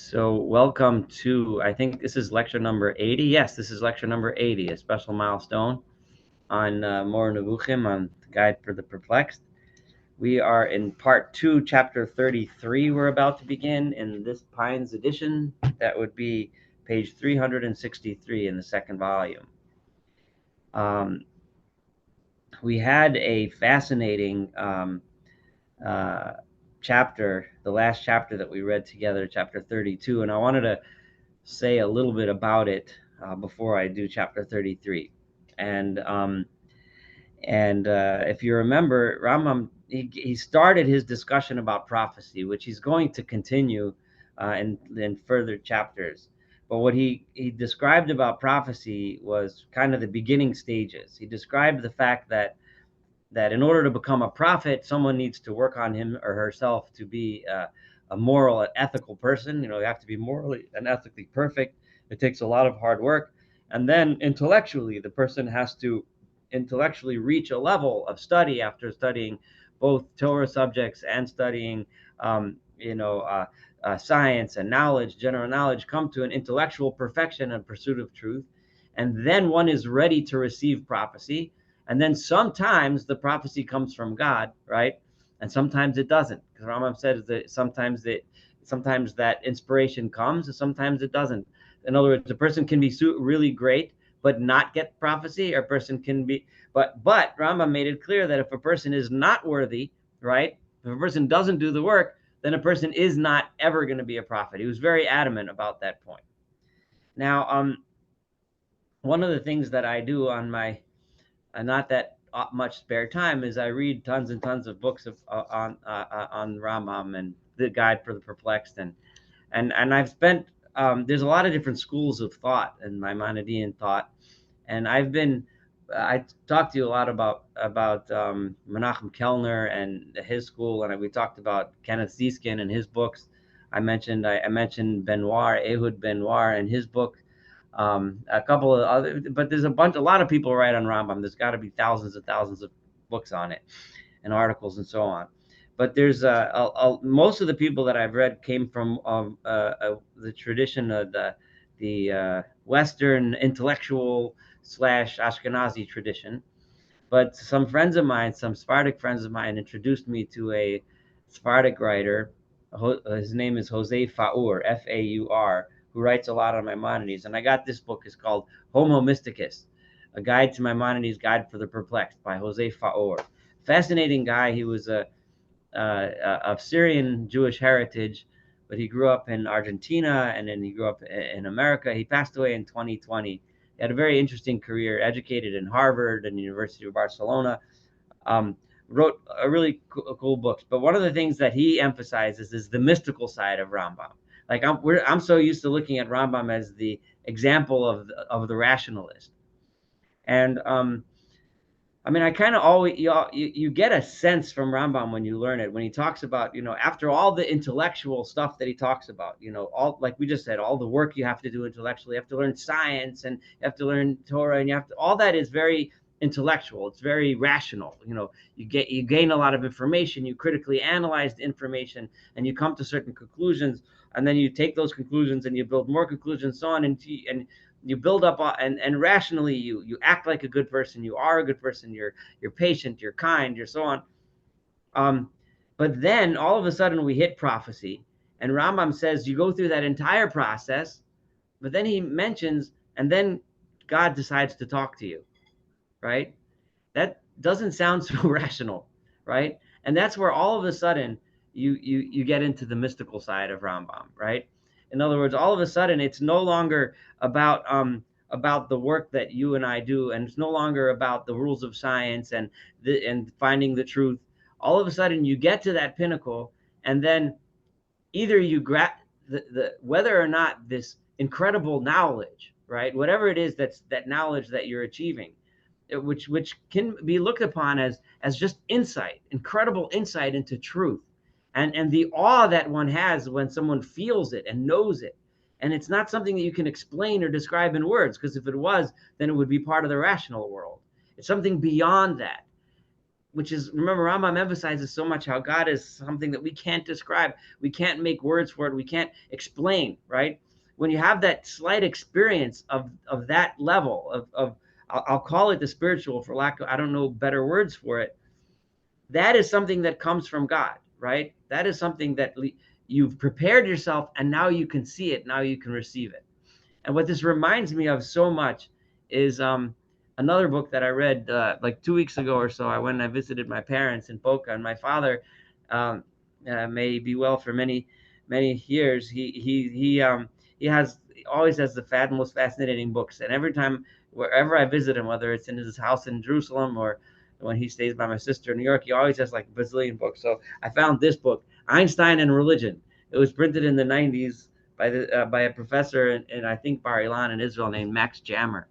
So welcome to, I think this is lecture number 80. Yes, this is lecture number 80, a special milestone on Mor Nevuchim, on the Guide for the Perplexed. We are in part 2, chapter 33. We're about to begin in this Pines edition. That would be page 363 in the second volume. We had a fascinating chapter, the last chapter that we read together, chapter 32, and I wanted to say a little bit about it before I do chapter 33. And if you remember, Rambam, he started his discussion about prophecy, which he's going to continue in further chapters. But what he described about prophecy was kind of the beginning stages. He described the fact that in order to become a prophet, someone needs to work on him or herself to be a moral and ethical person. You have to be morally and ethically perfect. It takes a lot of hard work. And then intellectually, the person has to intellectually reach a level of study after studying both Torah subjects and studying, science and knowledge, general knowledge, come to an intellectual perfection and pursuit of truth. And then one is ready to receive prophecy. And then sometimes the prophecy comes from God, right? And sometimes it doesn't. Because Rambam says that sometimes that inspiration comes, and sometimes it doesn't. In other words, a person can be really great, but not get prophecy, or a person can be, but Rambam made it clear that if a person is not worthy, right? If a person doesn't do the work, then a person is not ever going to be a prophet. He was very adamant about that point. Now, one of the things that I do on my not that much spare time is I read tons and tons of books on Rambam and the Guide for the Perplexed, and I've spent there's a lot of different schools of thought in Maimonidean thought, and I talked to you a lot about Menachem Kellner and his school, and we talked about Kenneth Zieskin and his books. I mentioned Benoir, Ehud Benoir, and his book. A couple of other, but there's a lot of people write on Rambam. There's got to be thousands and thousands of books on it and articles and so on. But there's most of the people that I've read came from the tradition of the Western intellectual / Ashkenazi tradition. But some friends of mine, some Sephardic friends of mine, introduced me to a Sephardic writer. His name is Jose Faur, Faur, who writes a lot on Maimonides. And I got this book. It's called Homo Mysticus, A Guide to Maimonides, Guide for the Perplexed, by Jose Faur. Fascinating guy. He was of Syrian Jewish heritage, but he grew up in Argentina, and then he grew up in America. He passed away in 2020. He had a very interesting career, educated in Harvard and the University of Barcelona. Wrote a really cool books. But one of the things that he emphasizes is the mystical side of Rambam. Like I'm so used to looking at Rambam as the example of the rationalist, and I kind of always you get a sense from Rambam when you learn it, when he talks about, after all the intellectual stuff that he talks about, all, like we just said, all the work you have to do intellectually, you have to learn science, and you have to learn Torah, and all that is very intellectual. It's very rational. You gain a lot of information, you critically analyze the information, and you come to certain conclusions. And then you take those conclusions and you build more conclusions, so on, and you build up, and rationally you act like a good person. You are a good person. You're patient. You're kind. You're so on. But then all of a sudden we hit prophecy, and Rambam says you go through that entire process, but then he mentions, and then God decides to talk to you, right? That doesn't sound so rational, right? And that's where all of a sudden you get into the mystical side of Rambam, right? In other words, all of a sudden it's no longer about the work that you and I do, and it's no longer about the rules of science and finding the truth. All of a sudden you get to that pinnacle, and then either you grab whether or not this incredible knowledge, right? Whatever it is, that knowledge that you're achieving, which can be looked upon as just insight, incredible insight into truth. And the awe that one has when someone feels it and knows it. And it's not something that you can explain or describe in words, because if it was, then it would be part of the rational world. It's something beyond that. which is, remember, Rambam emphasizes so much how God is something that we can't describe. We can't make words for it. We can't explain, right? When you have that slight experience of that level of I'll call it the spiritual, for lack of, I don't know better words for it. That is something that comes from God, right? That is something that you've prepared yourself, and now you can see it. Now you can receive it. And what this reminds me of so much is another book that I read like 2 weeks ago or so. I went and I visited my parents in Boca, and my father, um, may be well for many years. He has always has the most fascinating books, and every time wherever I visit him, whether it's in his house in Jerusalem or when he stays by my sister in New York, he always has like a bazillion books. So I found this book, Einstein and Religion. It was printed in the 90s by a professor in I think Bar Ilan in Israel named Max Jammer.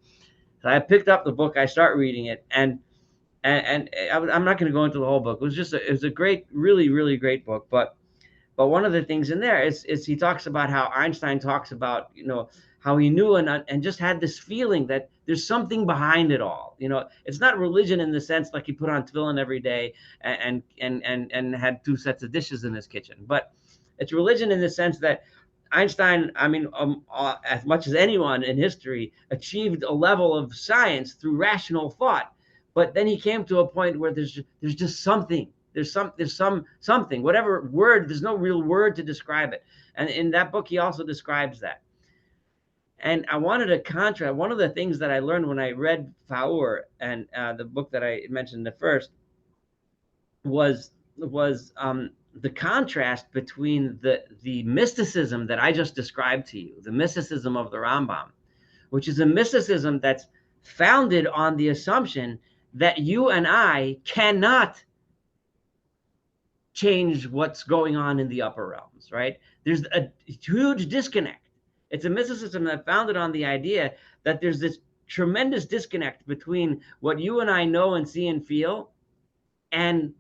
So I picked up the book, I start reading it, and I'm not going to go into the whole book. It was a great, really great book. But one of the things in there is he talks about how Einstein talks about, how he knew and just had this feeling that there's something behind it all. It's not religion in the sense like he put on tefillin every day and had 2 sets of dishes in his kitchen, but it's religion in the sense that Einstein, I mean, as much as anyone in history, achieved a level of science through rational thought. But then he came to a point where there's just something. There's something. Whatever word, there's no real word to describe it. And in that book, he also describes that. And I wanted to contrast. One of the things that I learned when I read Faur and the book that I mentioned at first was the contrast between the mysticism that I just described to you, the mysticism of the Rambam, which is a mysticism that's founded on the assumption that you and I cannot change what's going on in the upper realms, right? There's a huge disconnect. It's a mysticism that founded on the idea that there's this tremendous disconnect between what you and I know and see and feel and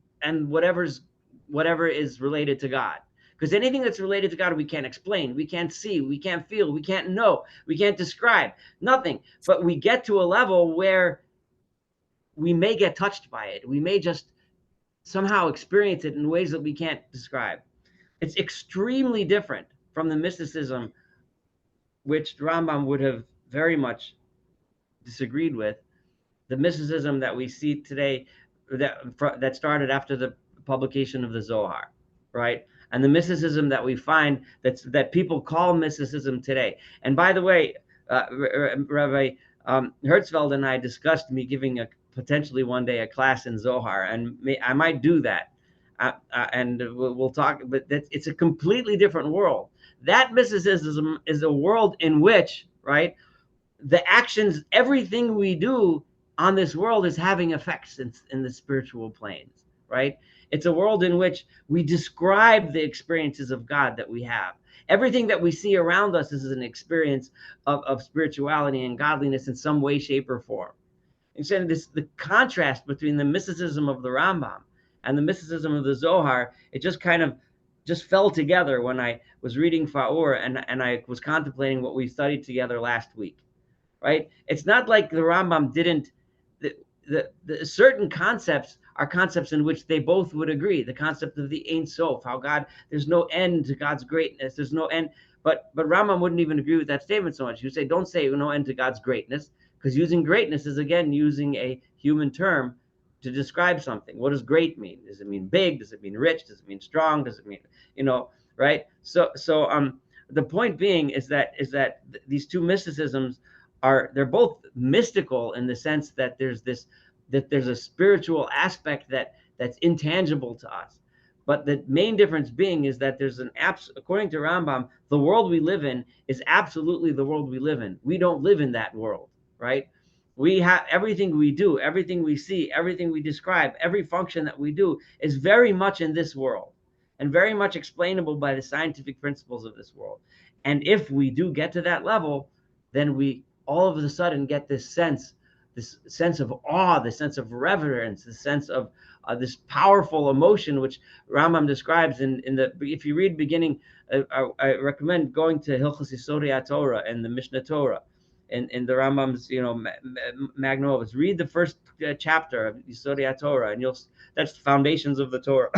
whatever is related to God. Because anything that's related to God, we can't explain, we can't see, we can't feel, we can't know, we can't describe, nothing. But we get to a level where we may get touched by it. We may just somehow experience it in ways that we can't describe. It's extremely different from the mysticism which Rambam would have very much disagreed with, the mysticism that we see today that started after the publication of the Zohar, right? And the mysticism that we find that people call mysticism today. And by the way, Rabbi Hertzfeld and I discussed me giving potentially one day a class in Zohar, and I might do that. And we'll talk, but it's a completely different world. That mysticism is a world in which, right, the actions, everything we do on this world is having effects in the spiritual planes, right? It's a world in which we describe the experiences of God that we have. Everything that we see around us is an experience of spirituality and godliness in some way, shape, or form. And so the contrast between the mysticism of the Rambam and the mysticism of the Zohar, it just kind of just fell together when I was reading Faur and I was contemplating what we studied together last week, right? It's not like the Rambam didn't, the certain concepts are concepts in which they both would agree. The concept of the Ein Sof, how God, there's no end to God's greatness, there's no end. But Rambam wouldn't even agree with that statement so much. He would say, don't say no end to God's greatness, because using greatness is, again, using a human term to describe something. What does great mean? Does it mean big? Does it mean rich? Does it mean strong? Does it mean, right? So the point being is that these two mysticisms they're both mystical in the sense that there's a spiritual aspect that's intangible to us. But the main difference being is that there's according to Rambam, the world we live in is absolutely the world we live in. We don't live in that world, right? We have everything we do, everything we see, everything we describe, every function that we do is very much in this world and very much explainable by the scientific principles of this world. And if we do get to that level, then we all of a sudden get this sense of awe, this sense of reverence, this sense of this powerful emotion, which Rambam describes if you read beginning, I recommend going to Hilchos Yesodei HaTorah and the Mishnah Torah. in the Rambam's, Magnum Opus. Read the first chapter of Yesodei Torah, and that's the foundations of the Torah,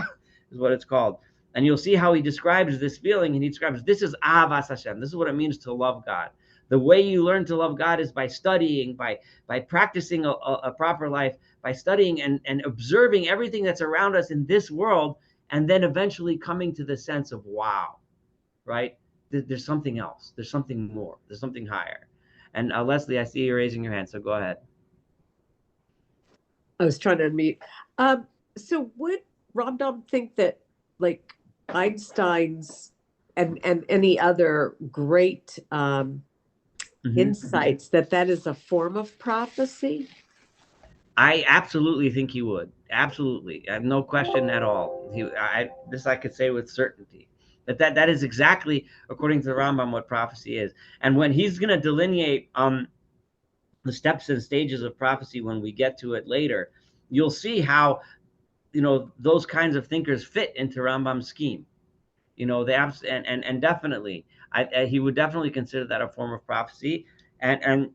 is what it's called. And you'll see how he describes this feeling, and he describes this is Ahavas Hashem. This is what it means to love God. The way you learn to love God is by studying, by practicing a proper life, by studying and observing everything that's around us in this world, and then eventually coming to the sense of, wow, right? There's something else. There's something more. There's something higher. And Leslie, I see you raising your hand, so go ahead. I was trying to unmute. So would Rambam think that, like Einstein's and any other great insights, that is a form of prophecy? I absolutely think he would. Absolutely. I have no question at all. This I could say with certainty. That is exactly, according to the Rambam, what prophecy is. And when he's going to delineate the steps and stages of prophecy when we get to it later, you'll see how, those kinds of thinkers fit into Rambam's scheme. And definitely, he would definitely consider that a form of prophecy. And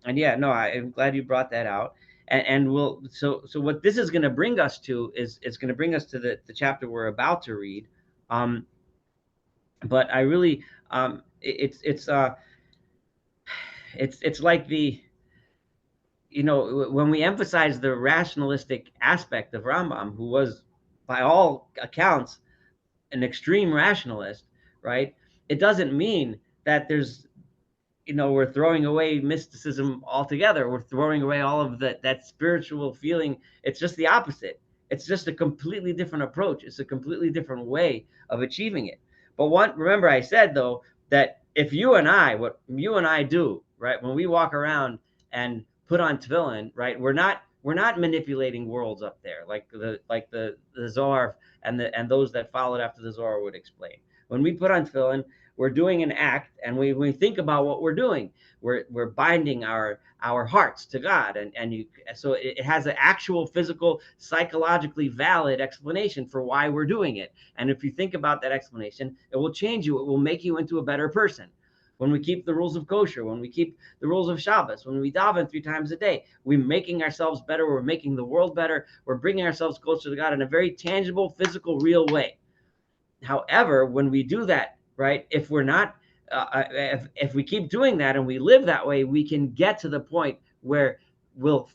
yeah, no, I'm glad you brought that out. And so what this is going to bring us to is it's going to bring us to the chapter we're about to read. But I really, it's like when we emphasize the rationalistic aspect of Rambam, who was by all accounts an extreme rationalist, right? It doesn't mean that there's, we're throwing away mysticism altogether. We're throwing away all of that spiritual feeling. It's just the opposite. It's just a completely different approach. It's a completely different way of achieving it. But remember I said, though, that what you and I do, right, when we walk around and put on tefillin, right, we're not manipulating worlds up there like the Zohar and those that followed after the Zohar would explain. When we put on tefillin, we're doing an act, and we think about what we're doing. We're binding our hearts to God, so it has an actual physical, psychologically valid explanation for why we're doing it. And if you think about that explanation, it will change you. It will make you into a better person. When we keep the rules of kosher, when we keep the rules of Shabbos, when we daven 3 times a day, we're making ourselves better. We're making the world better. We're bringing ourselves closer to God in a very tangible, physical, real way. However, when we do that, right, if we're not, if we keep doing that and we live that way, we can get to the point where we'll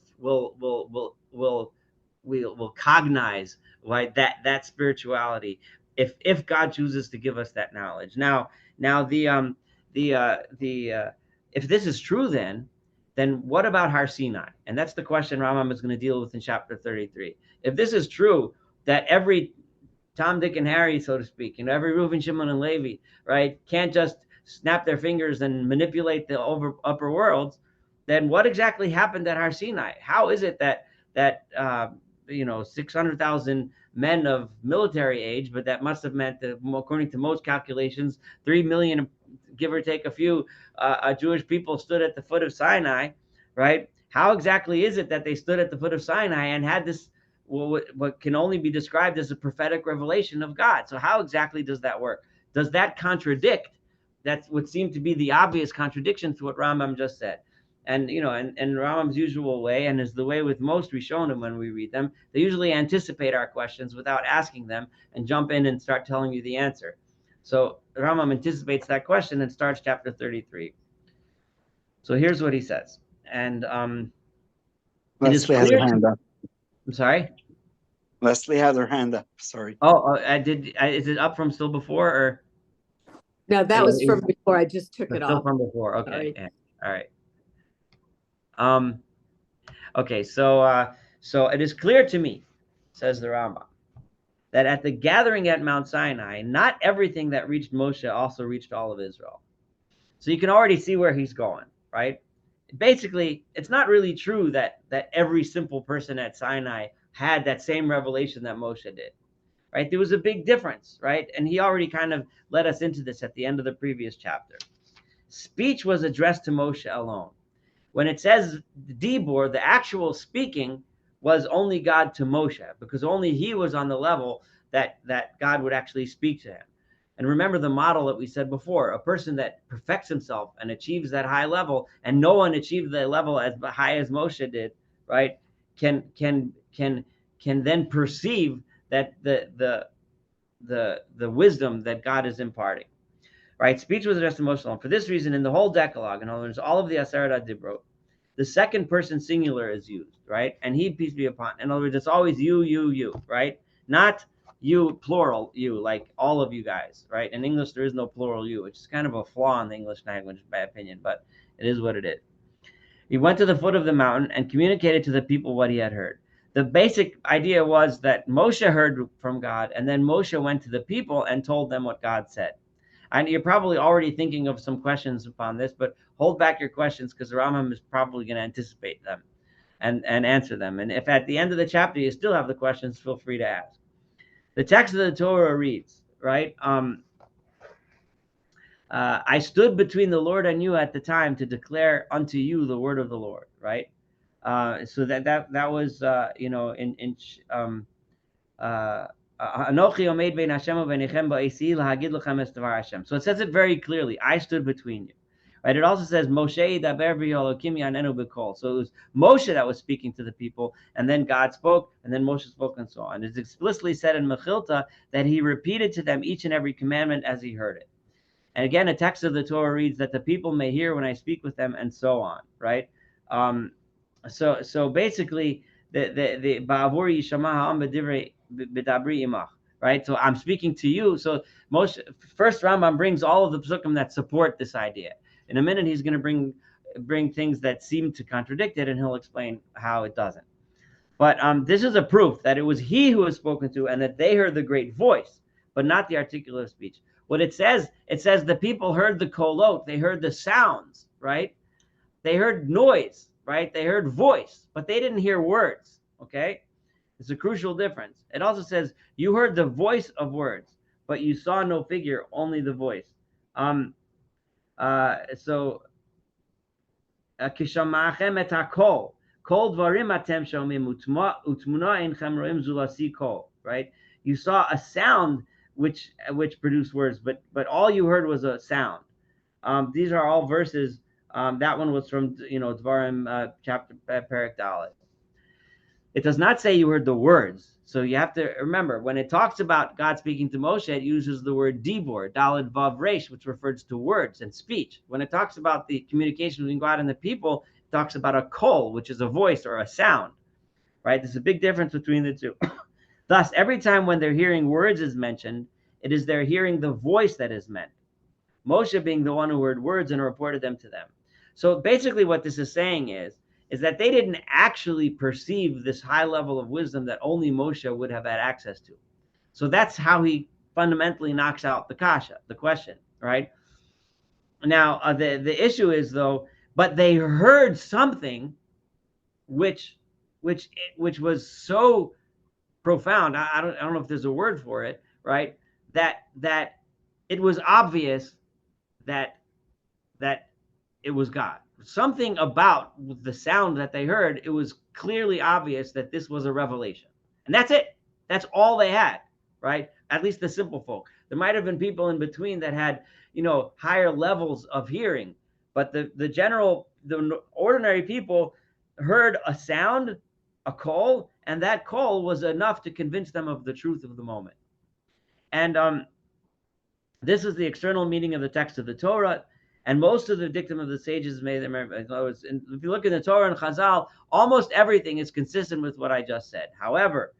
cognize, right, that spirituality, if God chooses to give us that knowledge. Now if this is true, then what about Har Sinai? And that's the question Rambam is going to deal with in chapter 33. If this is true, that every Tom, Dick, and Harry, so to speak, every Reuven, Shimon, and Levi, right, can't just snap their fingers and manipulate the upper worlds, then what exactly happened at Har Sinai? How is it that 600,000 men of military age, but that must have meant that, according to most calculations, 3 million, give or take a few, Jewish people stood at the foot of Sinai, right? How exactly is it that they stood at the foot of Sinai and had this, what can only be described as a prophetic revelation of God? So how exactly does that work? Does that contradict? That would seem to be the obvious contradiction to what Rambam just said. And in Rambam's usual way, and is the way with most Rishonim when we read them, they usually anticipate our questions without asking them and jump in and start telling you the answer. So Rambam anticipates that question and starts chapter 33. So here's what he says. And Leslie has her hand up. I'm sorry? Leslie has her hand up. Sorry. Oh, I did. Is it up from still before, or? No, that was from before. I just took it off. Still from before. Okay. Yeah. All right. Okay. So it is clear to me, says the Rambam, that at the gathering at Mount Sinai, not everything that reached Moshe also reached all of Israel. So you can already see where he's going, right? Basically, it's not really true that every simple person at Sinai had that same revelation that Moshe did, right? There was a big difference, right? And he already kind of led us into this at the end of the previous chapter. Speech was addressed to Moshe alone. When it says Dibur, the actual speaking was only God to Moshe, because only he was on the level that God would actually speak to him. And remember the model that we said before, a person that perfects himself and achieves that high level, and no one achieved the level as high as Moshe did, right? Can then perceive that the wisdom that God is imparting. Right? Speech was addressed to Moshe alone. For this reason, in the whole Decalogue, in other words, all of the Aseret Dibrot, the second person singular is used, right? And he, peace be upon. In other words, it's always you, right? Not you, plural, you, like all of you guys, right? In English, there is no plural you, which is kind of a flaw in the English language, in my opinion, but it is what it is. He went to the foot of the mountain and communicated to the people what he had heard. The basic idea was that Moshe heard from God, and then Moshe went to the people and told them what God said. And you're probably already thinking of some questions upon this, but hold back your questions because the Rambam is probably going to anticipate them and answer them. And if at the end of the chapter you still have the questions, feel free to ask. The text of the Torah reads, right? I stood between the Lord and you at the time to declare unto you the word of the Lord, right? So that was Anochi omed bein Hashem uvenichem ba'isi lahagid lechem es davar Hashem. So it says it very clearly. I stood between you. Right? It also says Moshe daber v'Elokim yanenu b'kol. So it was Moshe that was speaking to the people, and then God spoke, and then Moshe spoke, and so on. It's explicitly said in Mechilta that he repeated to them each and every commandment as he heard it. And again, a text of the Torah reads that the people may hear when I speak with them, and so on. Right? So basically, the ba'avur yishama ha'am b'divrei b'dabri imach, right? So I'm speaking to you. So Moshe, first Rambam brings all of the psukim that support this idea. In a minute, he's going to bring things that seem to contradict it, and he'll explain how it doesn't. But this is a proof that it was he who was spoken to, and that they heard the great voice, but not the articulate speech. What it says the people heard the kolot, they heard the sounds, right? They heard noise, right? They heard voice, but they didn't hear words, okay? It's a crucial difference. It also says, you heard the voice of words, but you saw no figure, only the voice. Kishamachem et hakol, kol dvarim atem shomim utmuna einchem roim zulasi kol, right? You saw a sound which produced words, but all you heard was a sound. These are all verses. That one was from Dvarim chapter Perek Dalet. It does not say you heard the words. So you have to remember, when it talks about God speaking to Moshe, it uses the word dibor, daled vav resh, which refers to words and speech. When it talks about the communication between God and the people, it talks about a kol, which is a voice or a sound, right? There's a big difference between the two. Thus, every time when they're hearing words is mentioned, it is they're hearing the voice that is meant. Moshe being the one who heard words and reported them to them. So basically what this is saying is that they didn't actually perceive this high level of wisdom that only Moshe would have had access to. So that's how he fundamentally knocks out the kasha, the question, right? Now, the issue is, though, but they heard something which was so profound. I don't know if there's a word for it, right? That it was obvious that it was God. Something about the sound that they heard, it was clearly obvious that this was a revelation. And that's it. That's all they had, right? At least the simple folk. There might have been people in between that had, higher levels of hearing, but the ordinary people heard a sound, a call, and that call was enough to convince them of the truth of the moment. And this is the external meaning of the text of the Torah. And most of the dictum of the sages made them. If you look in the Torah and Chazal, almost everything is consistent with what I just said. However,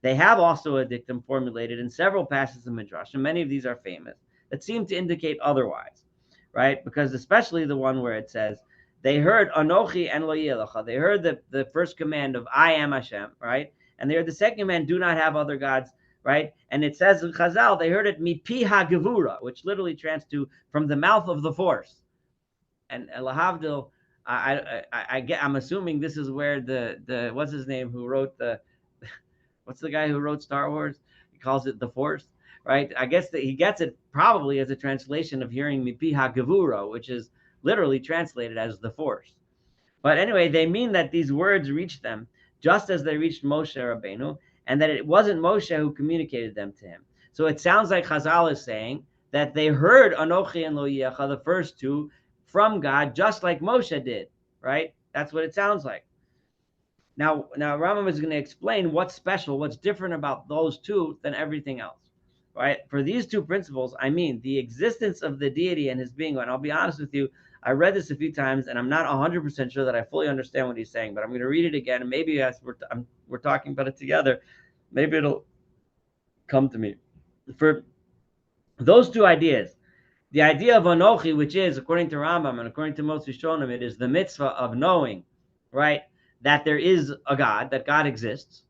they have also a dictum formulated in several passages of Midrash, and many of these are famous, that seem to indicate otherwise, right? Because especially the one where it says, they heard Anochi and Lo Yelecha. They heard the first command of I am Hashem, right? And they heard the second command, do not have other gods, right? And it says in Chazal, they heard it mipi hagevura, which literally translates to from the mouth of the force. And lahavdil, I'm assuming this is where the what's his name who wrote what's the guy who wrote Star Wars? He calls it the Force, right? I guess that he gets it probably as a translation of hearing mipi hagevura, which is literally translated as the Force. But anyway, they mean that these words reached them just as they reached Moshe Rabbeinu, and that it wasn't Moshe who communicated them to him. So it sounds like Chazal is saying that they heard Anochi and Lo Yecha, the first two, from God, just like Moshe did, right? That's what it sounds like. Now Rambam is going to explain what's special, what's different about those two than everything else, right? For these two principles, I mean the existence of the deity and his being. And I'll be honest with you, I read this a few times, and I'm not 100% sure that I fully understand what he's saying, but I'm going to read it again, and maybe as we're talking about it together, maybe it'll come to me. For those two ideas, the idea of Anochi, which is, according to Rambam and according to most Rishonim, it is the mitzvah of knowing, right, that there is a God, that God exists.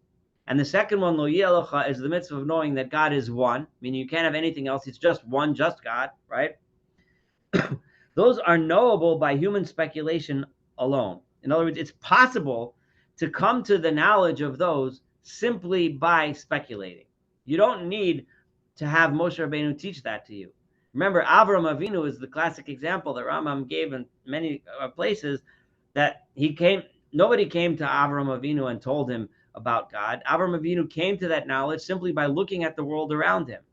And the second one, Lo Yelocha, is the mitzvah of knowing that God is one, meaning you can't have anything else. It's just one, just God, right? Those are knowable by human speculation alone. In other words, it's possible to come to the knowledge of those simply by speculating. You don't need to have Moshe Rabbeinu teach that to you. Remember, Avram Avinu is the classic example that Rambam gave in many places, that nobody came to Avram Avinu and told him about God. Avram Avinu came to that knowledge simply by looking at the world around him.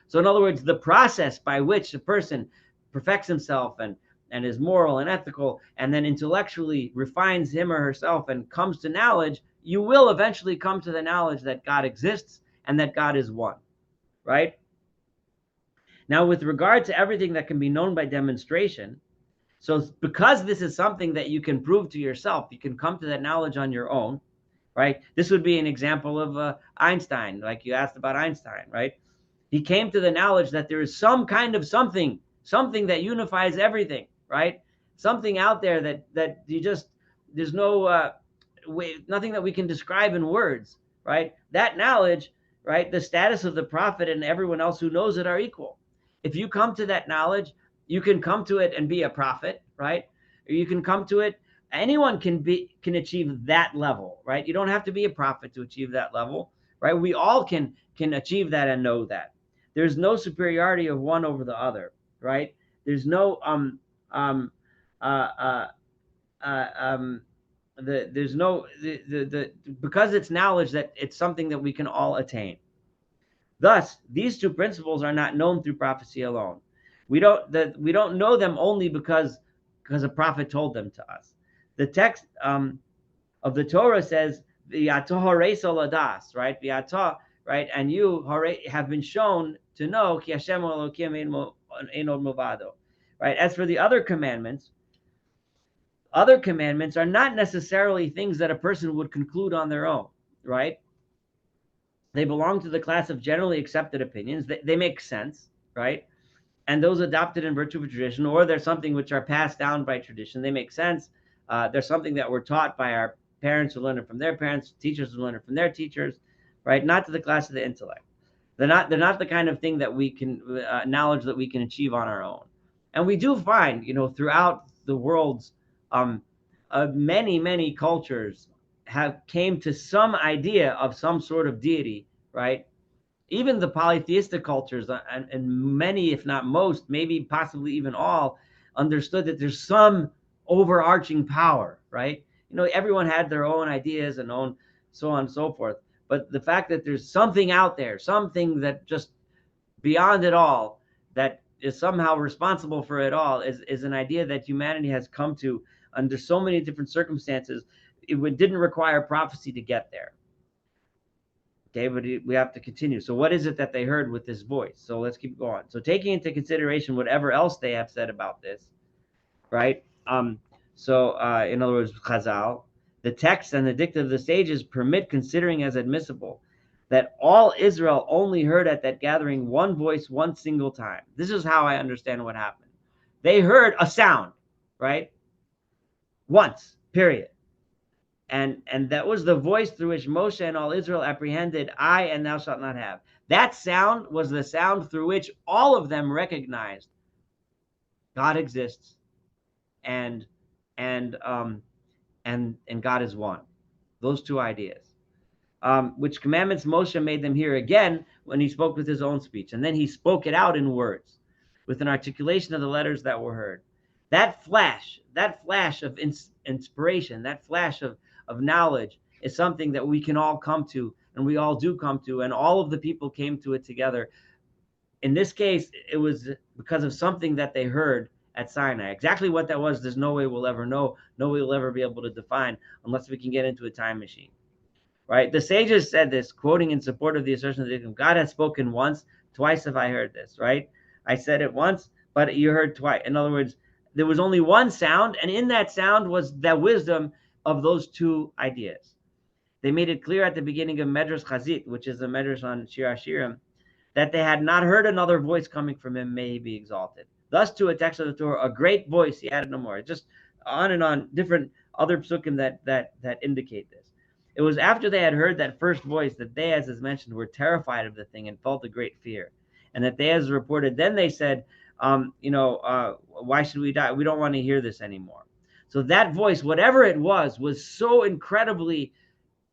So in other words, the process by which a person perfects himself and is moral and ethical, and then intellectually refines him or herself and comes to knowledge, you will eventually come to the knowledge that God exists and that God is one, right? Now, with regard to everything that can be known by demonstration, so because this is something that you can prove to yourself, you can come to that knowledge on your own, right? This would be an example of Einstein, like you asked about Einstein, right? He came to the knowledge that there is some kind of something that unifies everything, right? Something out there that you just, there's no nothing that we can describe in words, right? That knowledge, right? The status of the prophet and everyone else who knows it are equal. If you come to that knowledge, you can come to it and be a prophet, right? Or you can come to it. Anyone can achieve that level, right? You don't have to be a prophet to achieve that level, right? We all can achieve that and know that. There's no superiority of one over the other, right? There's no because it's knowledge, that it's something that we can all attain. Thus, these two principles are not known through prophecy alone. We don't know them only because a prophet told them to us. The text of the Torah says, "V'yatah harei soladas," right? V'yatah, right? And you have been shown to know ki Hashem Elokim ein od milvado, right? As for the other commandments are not necessarily things that a person would conclude on their own, right? They belong to the class of generally accepted opinions. They make sense, right? And those adopted in virtue of tradition, or they're something which are passed down by tradition. They make sense. They're something that were taught by our parents who learned it from their parents, teachers who learned it from their teachers, right? Not to the class of the intellect. They're not the kind of thing that we can knowledge that we can achieve on our own. And we do find, throughout the world's many cultures came to some idea of some sort of deity, right? Even the polytheistic cultures, and many, if not most, maybe possibly even all, understood that there's some overarching power, right? Everyone had their own ideas and own so on and so forth. But the fact that there's something out there, something that just beyond it all, that is somehow responsible for it all, is an idea that humanity has come to under so many different circumstances. It didn't require prophecy to get there. Okay, but we have to continue. So what is it that they heard with this voice? So let's keep going. So taking into consideration whatever else they have said about this, right? In other words, Chazal, the text and the dicta of the sages permit considering as admissible that all Israel only heard at that gathering one voice one single time. This is how I understand what happened. They heard a sound, right? Once, period. And that was the voice through which Moshe and all Israel apprehended, I and thou shalt not have. That sound was the sound through which all of them recognized God exists and God is one. Those two ideas. Which commandments Moshe made them hear again when he spoke with his own speech. And then he spoke it out in words with an articulation of the letters that were heard. That flash of inspiration, that flash of knowledge is something that we can all come to, and we all do come to, and all of the people came to it together in this case, it was because of something that they heard at Sinai. Exactly what that was, there's no way we'll ever know. No way we'll ever be able to define unless we can get into a time machine. Right? The sages said this, quoting in support of the assertion that God has spoken once, twice have I heard this, right? I said it once, but you heard twice. In other words, there was only one sound, and in that sound was the wisdom of those two ideas. They made it clear at the beginning of Medrash Chazit, which is a Medrash on Shir HaShirim, that they had not heard another voice coming from him, may he be exalted. Thus, to a text of the Torah, a great voice, he added no more. Just on and on, different other psukim that indicate this. It was after they had heard that first voice that they, as is mentioned, were terrified of the thing and felt a great fear. And that they, as reported, then they said, why should we die? We don't want to hear this anymore. So that voice, whatever it was so incredibly,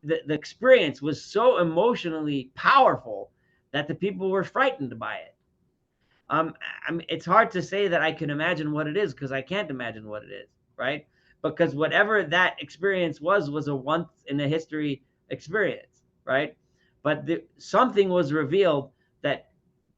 the experience was so emotionally powerful that the people were frightened by it. I mean, it's hard to say that I can imagine what it is, because I can't imagine what it is, right? Because whatever that experience was a once in a history experience, right? But something was revealed that,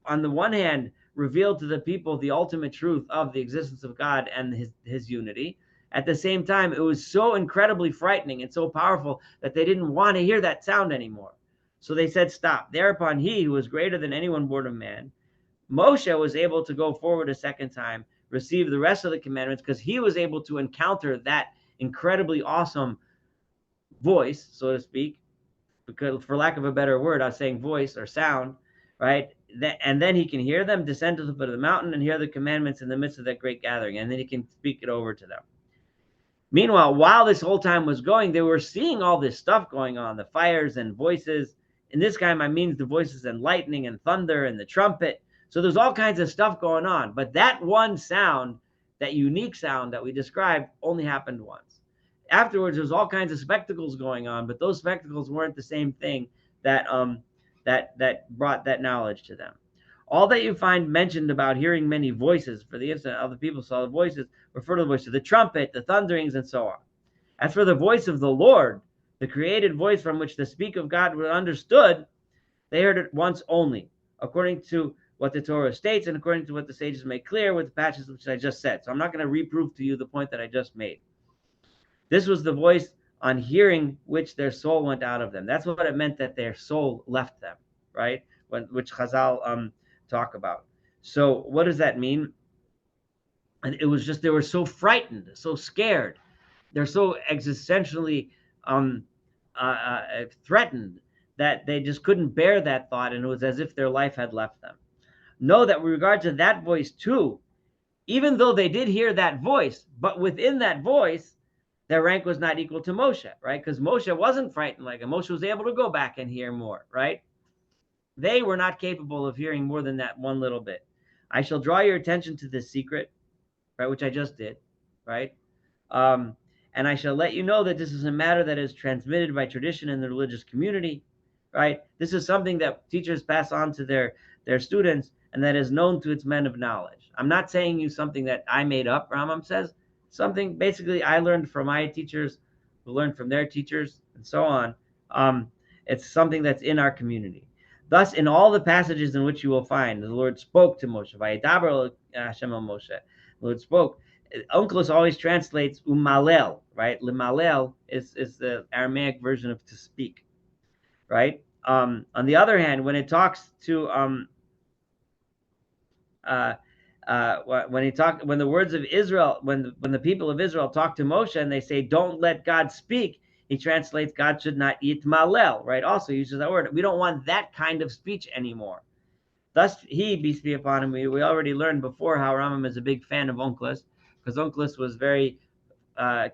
on the one hand, revealed to the people the ultimate truth of the existence of God and his unity. At the same time, it was so incredibly frightening and so powerful that they didn't want to hear that sound anymore. So they said, stop. Thereupon he, who was greater than anyone born of man, Moshe, was able to go forward a second time, receive the rest of the commandments, because he was able to encounter that incredibly awesome voice, so to speak, because, for lack of a better word, I was saying voice or sound, right? And then he can hear them descend to the foot of the mountain and hear the commandments in the midst of that great gathering, and then he can speak it over to them. Meanwhile, while this whole time was going, they were seeing all this stuff going on, the fires and voices. In this time, I mean the voices and lightning and thunder and the trumpet. So there's all kinds of stuff going on. But that one sound, that unique sound that we described, only happened once. Afterwards, there's all kinds of spectacles going on, but those spectacles weren't the same thing that brought that knowledge to them. All that you find mentioned about hearing many voices, for the instant other people saw the voices, refer to the voice of the trumpet, the thunderings, and so on. As for the voice of the Lord, the created voice from which the speak of God was understood, they heard it once only, according to what the Torah states and according to what the sages make clear with the passages which I just said. So I'm not going to reprove to you the point that I just made. This was the voice on hearing which their soul went out of them. That's what it meant, that their soul left them, right? Which Chazal talk about. So what does that mean? And it was just, they were so frightened, so scared. They're so existentially threatened that they just couldn't bear that thought, and it was as if their life had left them. Know that with regard to that voice too, even though they did hear that voice, but within that voice, their rank was not equal to Moshe, right? Because Moshe wasn't frightened like him. Moshe was able to go back and hear more, right? They were not capable of hearing more than that one little bit. I shall draw your attention to this secret, right, which I just did, right? And I shall let you know that this is a matter that is transmitted by tradition in the religious community, right? This is something that teachers pass on to their students, and that is known to its men of knowledge. I'm not saying you something that I made up, Rambam says. Something basically I learned from my teachers, who learned from their teachers, and so on. It's something that's in our community. Thus, in all the passages in which you will find the Lord spoke to Moshe, Vayedaber Hashem el Moshe, the Lord spoke. Onkelos always translates umalel, right? Limalel is the Aramaic version of to speak, right? On the other hand, when it talks to when the words of Israel, when the people of Israel talk to Moshe and they say, "Don't let God speak," he translates, "God should not eat malel," right? Also uses that word. We don't want that kind of speech anymore. Thus, he, peace be upon him, we already learned before how Rambam is a big fan of Onkelos, because Onkelos was very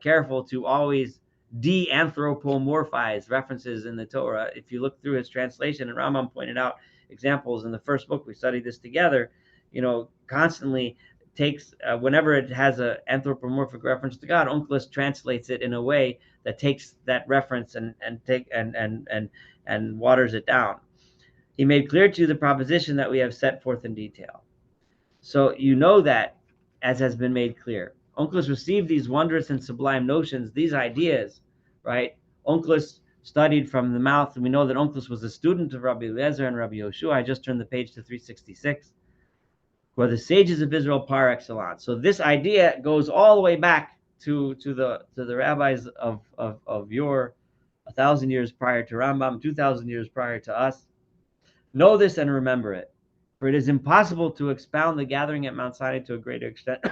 careful to always de-anthropomorphize references in the Torah. If you look through his translation, and Rambam pointed out examples in the first book, we studied this together, constantly takes, whenever it has an anthropomorphic reference to God, Onkelos translates it in a way that takes that reference and waters it down. He made clear to you the proposition that we have set forth in detail. So you know that, as has been made clear, Onkelos received these wondrous and sublime notions, these ideas, right? Onkelos studied from the mouth, and we know that Onkelos was a student of Rabbi Eliezer and Rabbi Yoshua. I just turned the page to 366. who are the sages of Israel par excellence. So this idea goes all the way back to the rabbis of your 1,000 years prior to Rambam, 2,000 years prior to us. Know this and remember it, for it is impossible to expound the gathering at Mount Sinai to a greater extent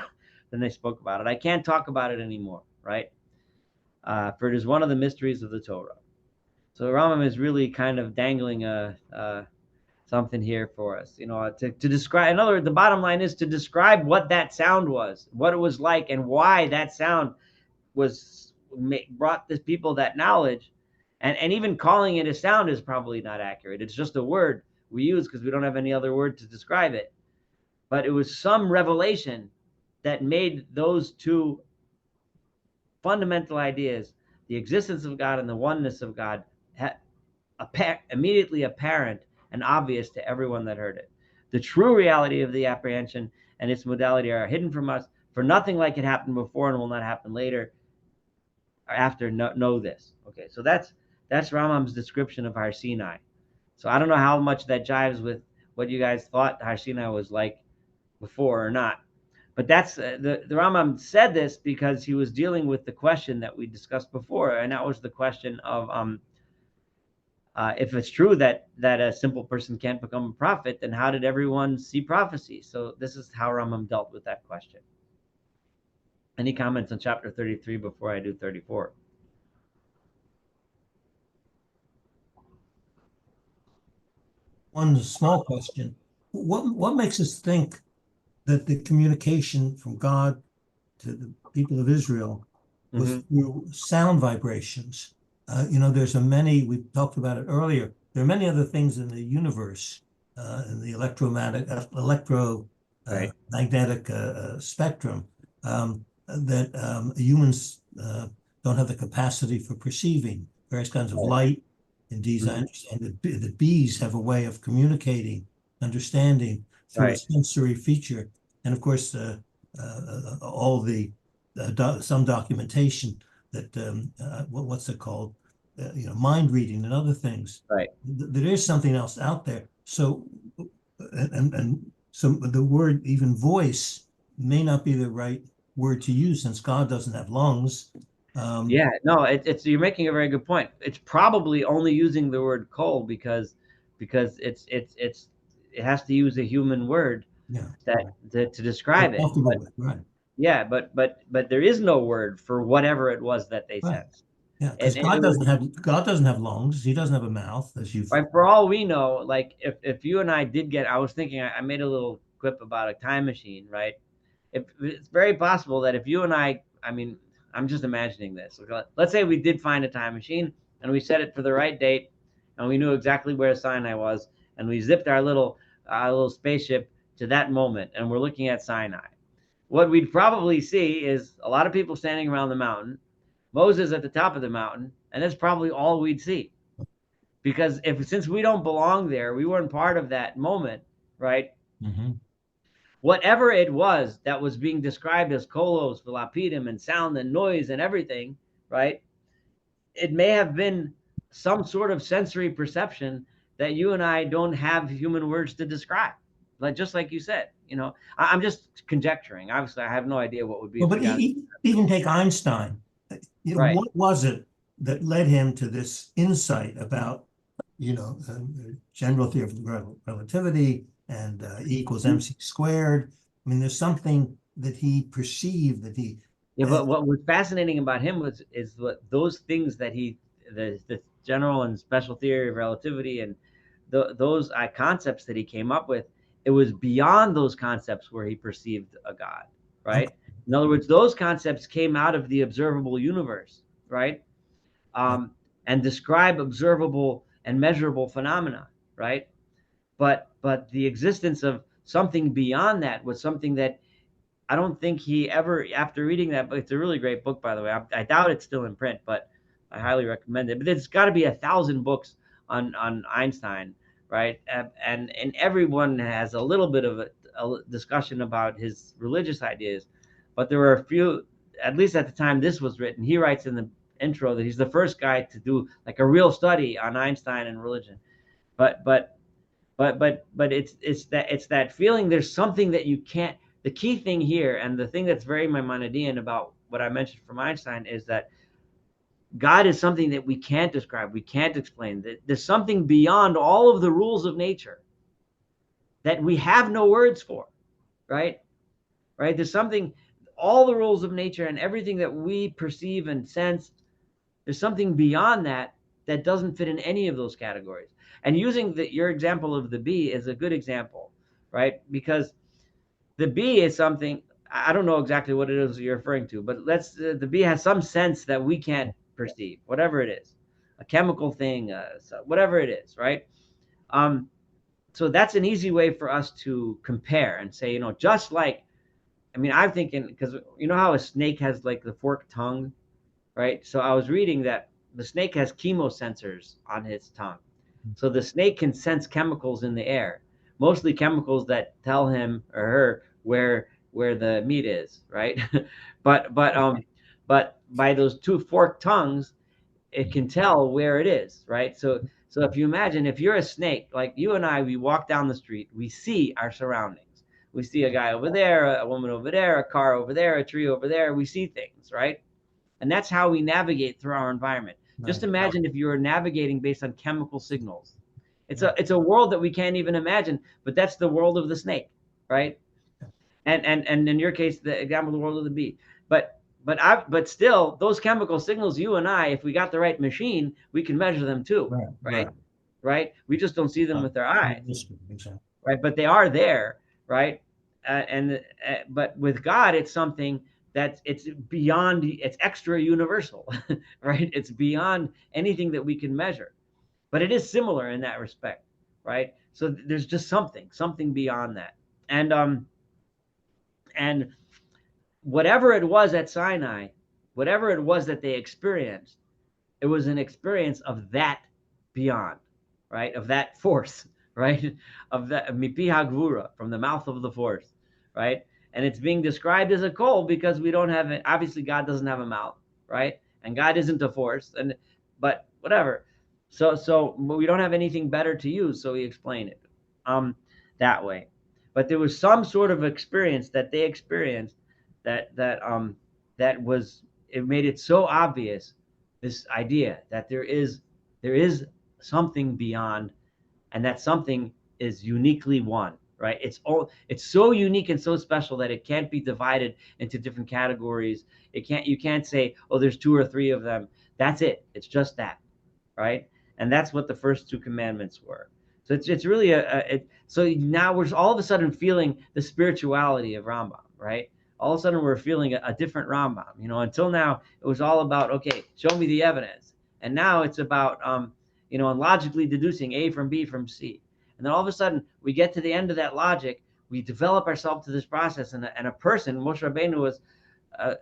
than they spoke about it. I can't talk about it anymore, right? For it is one of the mysteries of the Torah. So Rambam is really kind of dangling something here for us, to describe. In other words, the bottom line is to describe what that sound was, what it was like, and why that sound brought the people that knowledge. And even calling it a sound is probably not accurate. It's just a word we use because we don't have any other word to describe it. But it was some revelation that made those two fundamental ideas, the existence of God and the oneness of God, immediately apparent and obvious to everyone that heard it. The true reality of the apprehension and its modality are hidden from us, for nothing like it happened before and will not happen later or after. Know this. Okay, so that's Rambam's description of Har Sinai. So I don't know how much that jives with what you guys thought Har Sinai was like before or not. But that's the Rambam said this because he was dealing with the question that we discussed before, and that was the question of if it's true that a simple person can't become a prophet, then how did everyone see prophecy? So this is how Rambam dealt with that question. Any comments on chapter 33 before I do 34? One small question. What makes us think that the communication from God to the people of Israel was through sound vibrations? There's we talked about it earlier. There are many other things in the universe, in the electromagnetic spectrum, that humans don't have the capacity for perceiving. Various kinds of light. Indeed, I understand that the bees have a way of communicating, understanding through a sensory feature, and of course, all the some documentation that what's it called? Mind reading and other things. Right. There is something else out there. So, and so the word even voice may not be the right word to use since God doesn't have lungs. You're making a very good point. It's probably only using the word kol because it has to use a human word to describe it. Right. Yeah, but there is no word for whatever it was that they sensed. Yeah, because God doesn't have lungs. He doesn't have a mouth, as you've. Right. For all we know, like if you and I did I was thinking, I made a little quip about a time machine, right? It's very possible that if you and I mean, I'm just imagining this. Let's say we did find a time machine and we set it for the right date, and we knew exactly where Sinai was, and we zipped our little spaceship to that moment, and we're looking at Sinai. What we'd probably see is a lot of people standing around the mountain, Moses at the top of the mountain, and that's probably all we'd see. Because since we don't belong there, we weren't part of that moment, right? Mm-hmm. Whatever it was that was being described as kolos, velapidim, and sound and noise and everything, right? It may have been some sort of sensory perception that you and I don't have human words to describe. Just like you said, I'm just conjecturing. Obviously, I have no idea what would be. Well, but even take Einstein. Right. What was it that led him to this insight about, general theory of relativity and E equals mc squared? I mean, there's something that he perceived that he. Yeah, but what was fascinating about him is those things that the general and special theory of relativity and those concepts that he came up with. It was beyond those concepts where he perceived a God, right? Okay. In other words, those concepts came out of the observable universe, right? And describe observable and measurable phenomena, right? But the existence of something beyond that was something that I don't think he ever, after reading that book, it's a really great book, by the way. I doubt it's still in print, but I highly recommend it. But there's got to be 1,000 books on Einstein, right? And everyone has a little bit of a discussion about his religious ideas. But there were a few, at least at the time this was written, he writes in the intro that he's the first guy to do like a real study on Einstein and religion. But but it's that feeling there's something that you can't. The key thing here, and the thing that's very Maimonidean about what I mentioned from Einstein, is that God is something that we can't describe, we can't explain. There's something beyond all of the rules of nature that we have no words for, right? Right? There's something, all the rules of nature and everything that we perceive and sense, there's something beyond that that doesn't fit in any of those categories. And using your example of the bee is a good example, right? Because the bee is something, I don't know exactly what it is you're referring to, but the bee has some sense that we can't perceive, whatever it is, a chemical thing, whatever it is, right? So that's an easy way for us to compare and say, just like, I mean, I'm thinking, because you know how a snake has like the forked tongue, right? So I was reading that the snake has chemosensors on its tongue. So the snake can sense chemicals in the air, mostly chemicals that tell him or her where the meat is, right? but by those two forked tongues, it can tell where it is, right? So if you imagine, if you're a snake, like you and I, we walk down the street, we see our surroundings. We see a guy over there, a woman over there, a car over there, a tree over there. We see things, right? And that's how we navigate through our environment. Just imagine if you were navigating based on chemical signals. It's a world that we can't even imagine, but that's the world of the snake, right? And in your case, the example of the world of the bee. But still, those chemical signals, you and I, if we got the right machine, we can measure them too, right? We just don't see them with our eyes, right? But they are there, right? But with God, it's something it's beyond, it's extra universal, right? It's beyond anything that we can measure, but it is similar in that respect, right? So there's just something beyond that. And whatever it was at Sinai, whatever it was that they experienced, it was an experience of that beyond, right? Of that force, right? Of that mipi hagvura, from the mouth of the force, right? And it's being described as a kol because we don't have it. Obviously, God doesn't have a mouth, right? And God isn't a force, but whatever. So we don't have anything better to use, so we explain it that way. But there was some sort of experience that they experienced that was, it made it so obvious, this idea that there is something beyond, and that something is uniquely one, right? It's so unique and so special that it can't be divided into different categories. You can't say, oh, there's two or three of them. That's it. It's just that, right? And that's what the first two commandments were. So it's really so now we're all of a sudden feeling the spirituality of Rambam, right? All of a sudden we're feeling a different Rambam. Until now it was all about, okay, show me the evidence. And now it's about, and logically deducing A from B from C. And then all of a sudden we get to the end of that logic, we develop ourselves to this process, and a person, Moshe Rabbeinu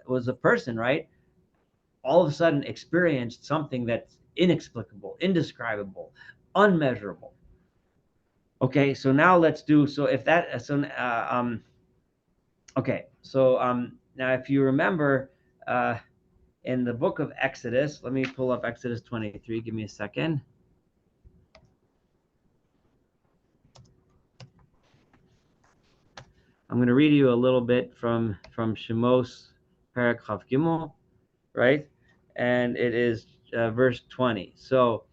was a person, right? All of a sudden experienced something that's inexplicable, indescribable, unmeasurable. Okay, so now let's do, so if that, so, okay, so now if you remember in the book of Exodus, let me pull up Exodus 23, give me a second. I'm going to read you a little bit from Shemos Perek Chav Gimel, right? And it is verse 20. So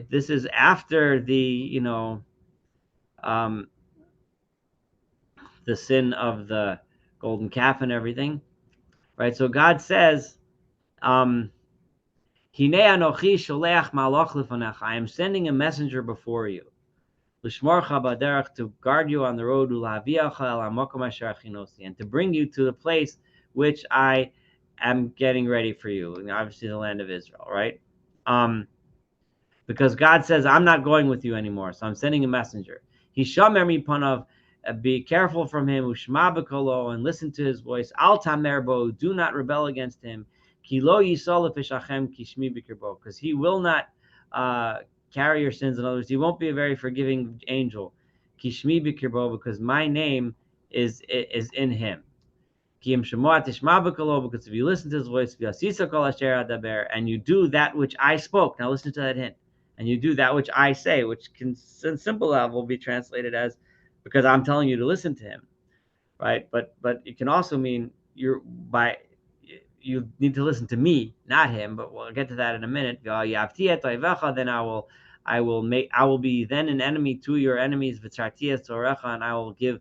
this is after the sin of the golden calf and everything, right? So God says, Hinei anochi sholeach malach lefanecha. I am sending a messenger before you, l'shmorcha b'derech, to guard you on the road, u'laviacha el hamokom asher achinosi, and to bring you to the place which I am getting ready for you, and obviously the land of Israel, right? Because God says, I'm not going with you anymore, so I'm sending a messenger. Hishamer mipanav, be careful from him, ushma b'kolo, and listen to his voice. Al tamer bo, do not rebel against him. Ki lo yisol lefishachem kishmi b'kirbo, because he will not carry your sins. In other words, he won't be a very forgiving angel. Kishmi b'kirbo, because my name is in him. Because if you listen to his voice, and you do that which I spoke. Now listen to that hint. and you do that which I say, which can, in simple level, be translated as because I'm telling you to listen to him, right? But it can also mean you need to listen to me, not him. But we'll get to that in a minute. Then I will be then an enemy to your enemies, and I will give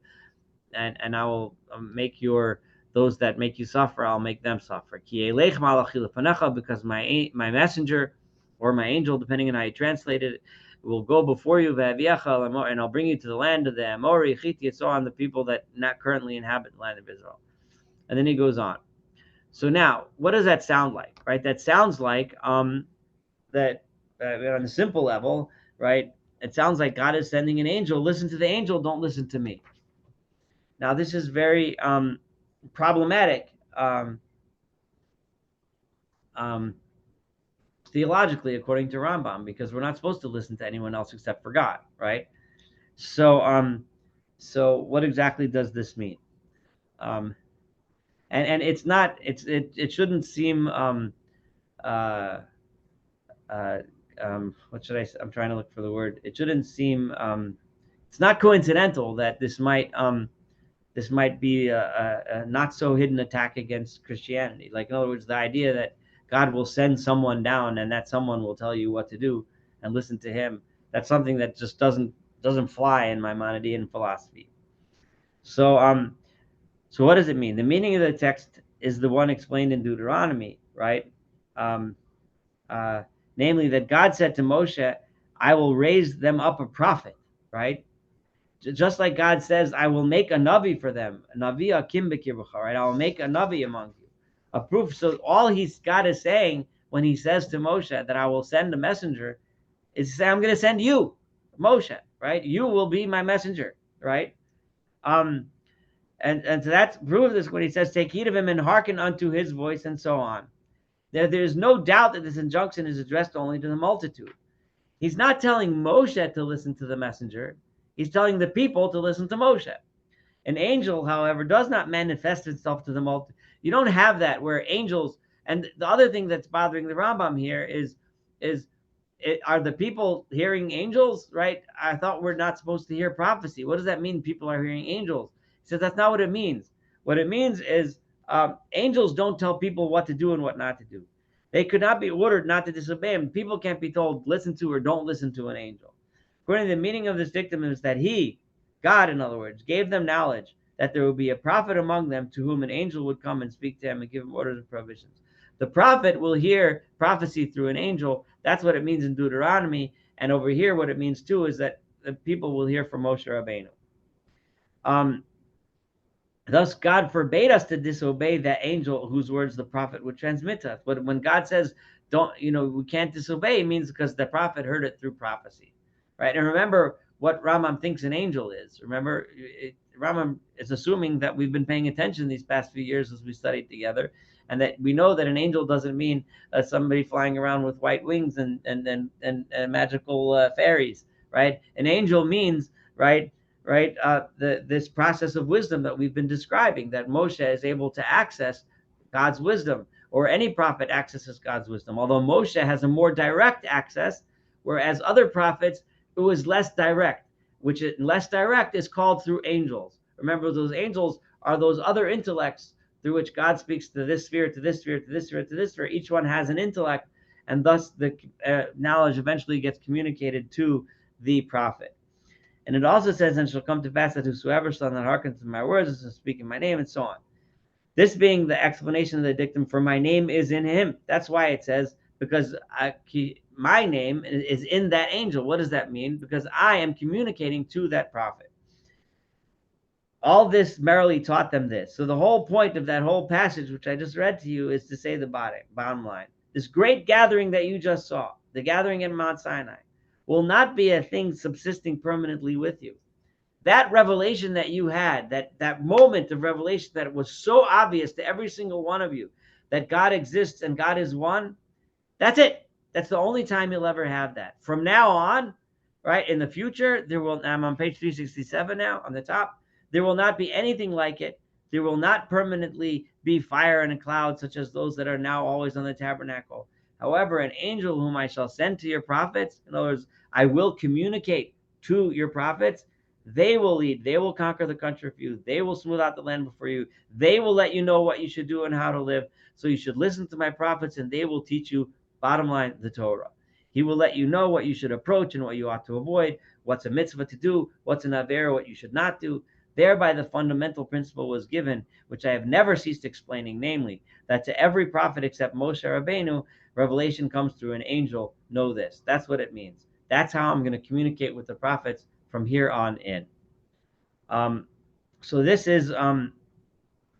and I will make those that make you suffer, I'll make them suffer. Because my messenger or my angel, depending on how you translate it, will go before you, and I'll bring you to the land of the Amori, Chiti, and so on, the people that not currently inhabit the land of Israel. And then he goes on. So now, what does that sound like, right? That sounds like that on a simple level, right? It sounds like God is sending an angel. Listen to the angel, don't listen to me. Now, this is very problematic theologically, according to Rambam, because we're not supposed to listen to anyone else except for God, right? So, so what exactly does this mean? And it's not. It shouldn't seem. What should I say? I'm trying to look for the word. It shouldn't seem. It's not coincidental that this might be a not so hidden attack against Christianity. Like, in other words, the idea that God will send someone down and that someone will tell you what to do and listen to him. That's something that just doesn't fly in Maimonidean philosophy. So so what does it mean? The meaning of the text is the one explained in Deuteronomy, right? Namely that God said to Moshe, I will raise them up a prophet, right? Just like God says, I will make a Navi for them. Navi akim b'kirbucha, right? I will make a Navi among you. A proof. So all God is saying when he says to Moshe that I will send a messenger is to say, I'm going to send you, Moshe, right? You will be my messenger, right? And so that's proof of this when he says, take heed of him and hearken unto his voice and so on. There's no doubt that this injunction is addressed only to the multitude. He's not telling Moshe to listen to the messenger. He's telling the people to listen to Moshe. An angel, however, does not manifest itself to the multitude. You don't have that where angels, and the other thing that's bothering the Rambam here are the people hearing angels, right? I thought we're not supposed to hear prophecy. What does that mean, people are hearing angels? He says that's not what it means. What it means is angels don't tell people what to do and what not to do. They could not be ordered not to disobey him. People can't be told listen to or don't listen to an angel. According to the meaning of this dictum is that he, God in other words, gave them knowledge that there would be a prophet among them to whom an angel would come and speak to him and give him orders and provisions. The prophet will hear prophecy through an angel. That's what it means in Deuteronomy. And over here, what it means too is that the people will hear from Moshe Rabbeinu. Thus, God forbade us to disobey that angel whose words the prophet would transmit to us. But when God says, don't, we can't disobey, it means because the prophet heard it through prophecy, right? And remember what Rambam thinks an angel is. Remember, Rambam is assuming that we've been paying attention these past few years as we studied together, and that we know that an angel doesn't mean somebody flying around with white wings and magical fairies, right? An angel means, right, this process of wisdom that we've been describing, that Moshe is able to access God's wisdom, or any prophet accesses God's wisdom. Although Moshe has a more direct access, whereas other prophets, it was less direct, which less direct is called through angels. Remember, those angels are those other intellects through which God speaks to this sphere, to this sphere, to this sphere, to this sphere. Each one has an intellect, and thus the knowledge eventually gets communicated to the prophet. And it also says, and shall come to pass that whosoever shall not hearken to my words is to speak in my name, and so on. This being the explanation of the dictum, for my name is in him. That's why it says, because my name is in that angel. What does that mean? Because I am communicating to that prophet. All this merrily taught them this. So the whole point of that whole passage, which I just read to you, is to say the bottom line. This great gathering that you just saw, the gathering in Mount Sinai, will not be a thing subsisting permanently with you. That revelation that you had, that moment of revelation that was so obvious to every single one of you, that God exists and God is one, that's it. That's the only time you'll ever have that. From now on, right, in the future, I'm on page 367 now, on the top, there will not be anything like it. There will not permanently be fire and a cloud such as those that are now always on the tabernacle. However, an angel whom I shall send to your prophets, in other words, I will communicate to your prophets, they will lead, they will conquer the country for you, they will smooth out the land before you, they will let you know what you should do and how to live. So you should listen to my prophets, and they will teach you, bottom line, the Torah. He will let you know what you should approach and what you ought to avoid, what's a mitzvah to do, what's an aver, what you should not do. Thereby the fundamental principle was given, which I have never ceased explaining, namely, that to every prophet except Moshe Rabbeinu, revelation comes through an angel. Know this. That's what it means. That's how I'm going to communicate with the prophets from here on in. So this is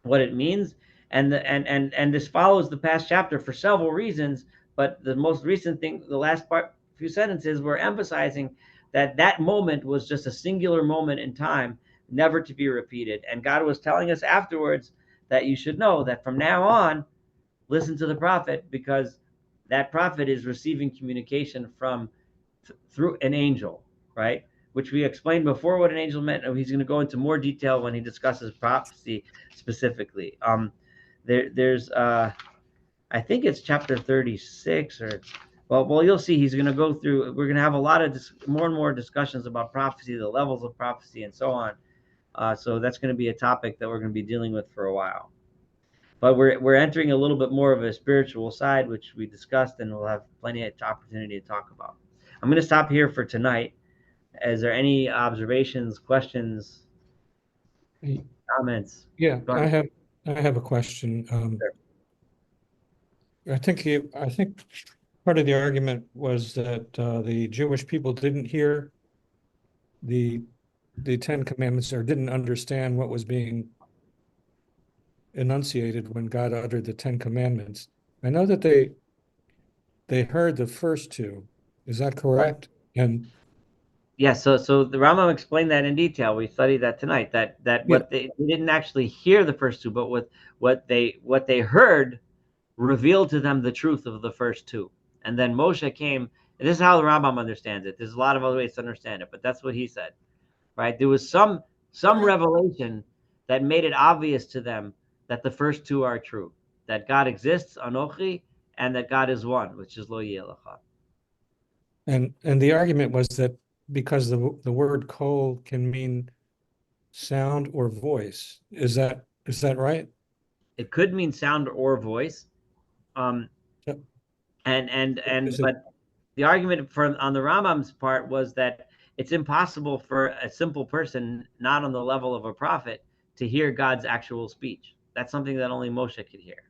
what it means, and this follows the past chapter for several reasons. But the most recent thing, the last few sentences, we're emphasizing that moment was just a singular moment in time, never to be repeated. And God was telling us afterwards that you should know that from now on, listen to the prophet, because that prophet is receiving communication from through an angel, right? Which we explained before what an angel meant, and he's going to go into more detail when he discusses prophecy specifically. There's I think it's chapter 36, or well, you'll see. He's going to go through. We're going to have a lot of more and more discussions about prophecy, the levels of prophecy, and so on. So that's going to be a topic that we're going to be dealing with for a while. But we're entering a little bit more of a spiritual side, which we discussed, and we'll have plenty of opportunity to talk about. I'm going to stop here for tonight. Is there any observations, questions, comments? Yeah, I have a question. Sure. I think part of the argument was that the Jewish people didn't hear the Ten Commandments, or didn't understand what was being enunciated when God uttered the Ten Commandments. I know that they heard the first two. Is that correct? And Yes, so the Rambam explained that in detail. We studied that tonight. That what they didn't actually hear the first two, but what they heard revealed to them the truth of the first two. And then Moshe came, and this is how the Rambam understands it. There's a lot of other ways to understand it, but that's what he said. Right? There was some revelation that made it obvious to them that the first two are true. That God exists, Anochi, and that God is one, which is Lo Yelecha. And the argument was that because the word kol can mean sound or voice. Is that right? It could mean sound or voice. Yep. But the argument on the Rambam's part was that it's impossible for a simple person, not on the level of a prophet, to hear God's actual speech. That's something that only Moshe could hear.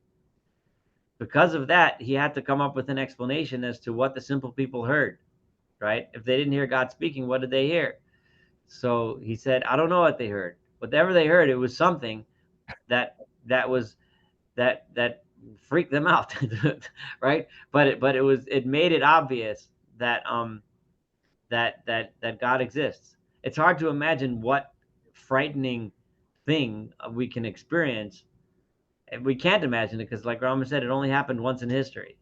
Because of that, he had to come up with an explanation as to what the simple people heard, right? If they didn't hear God speaking, what did they hear? So he said, I don't know what they heard. Whatever they heard, it was something that freaked them out, right? But it made it obvious that that God exists. It's hard to imagine what frightening thing we can experience. We can't imagine it because, like Rambam said, it only happened once in history.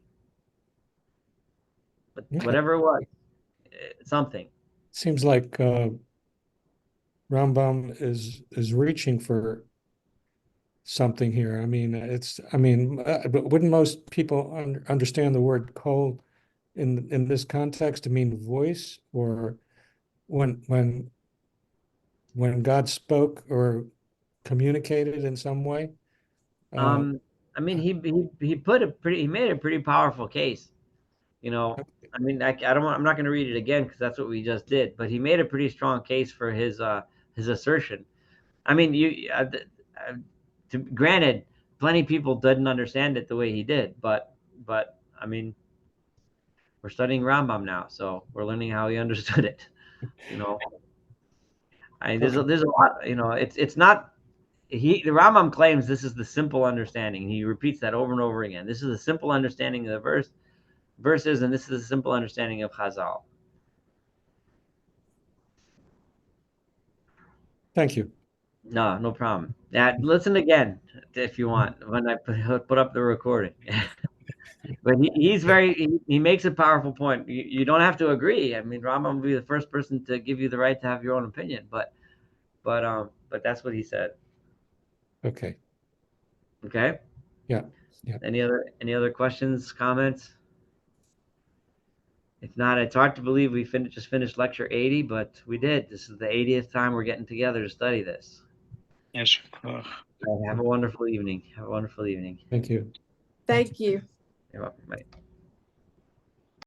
But whatever it was, something. Seems like Rambam is reaching for something here. I mean, but wouldn't most people understand the word kol in this context to mean voice, or when God spoke or communicated in some way? I mean, he made a pretty powerful case. You know, I mean, I'm not going to read it again because that's what we just did. But he made a pretty strong case for his assertion. I mean, granted, plenty of people didn't understand it the way he did, but I mean, we're studying Rambam now, so we're learning how he understood it. You know, there's a lot. You know, it's not. The Rambam claims this is the simple understanding. He repeats that over and over again. This is a simple understanding of the verses, and this is a simple understanding of Chazal. Thank you. No problem. Yeah, listen again if you want when I put up the recording. But he makes a powerful point. You don't have to agree. I mean, Rambam will be the first person to give you the right to have your own opinion, but that's what he said. Okay. Okay. Yeah. Any other questions, comments? If not, it's hard to believe we just finished lecture 80, but we did. This is the 80th time we're getting together to study this. Yes. Have a wonderful evening. Have a wonderful evening. Thank you. Thank you. You're welcome. Bye.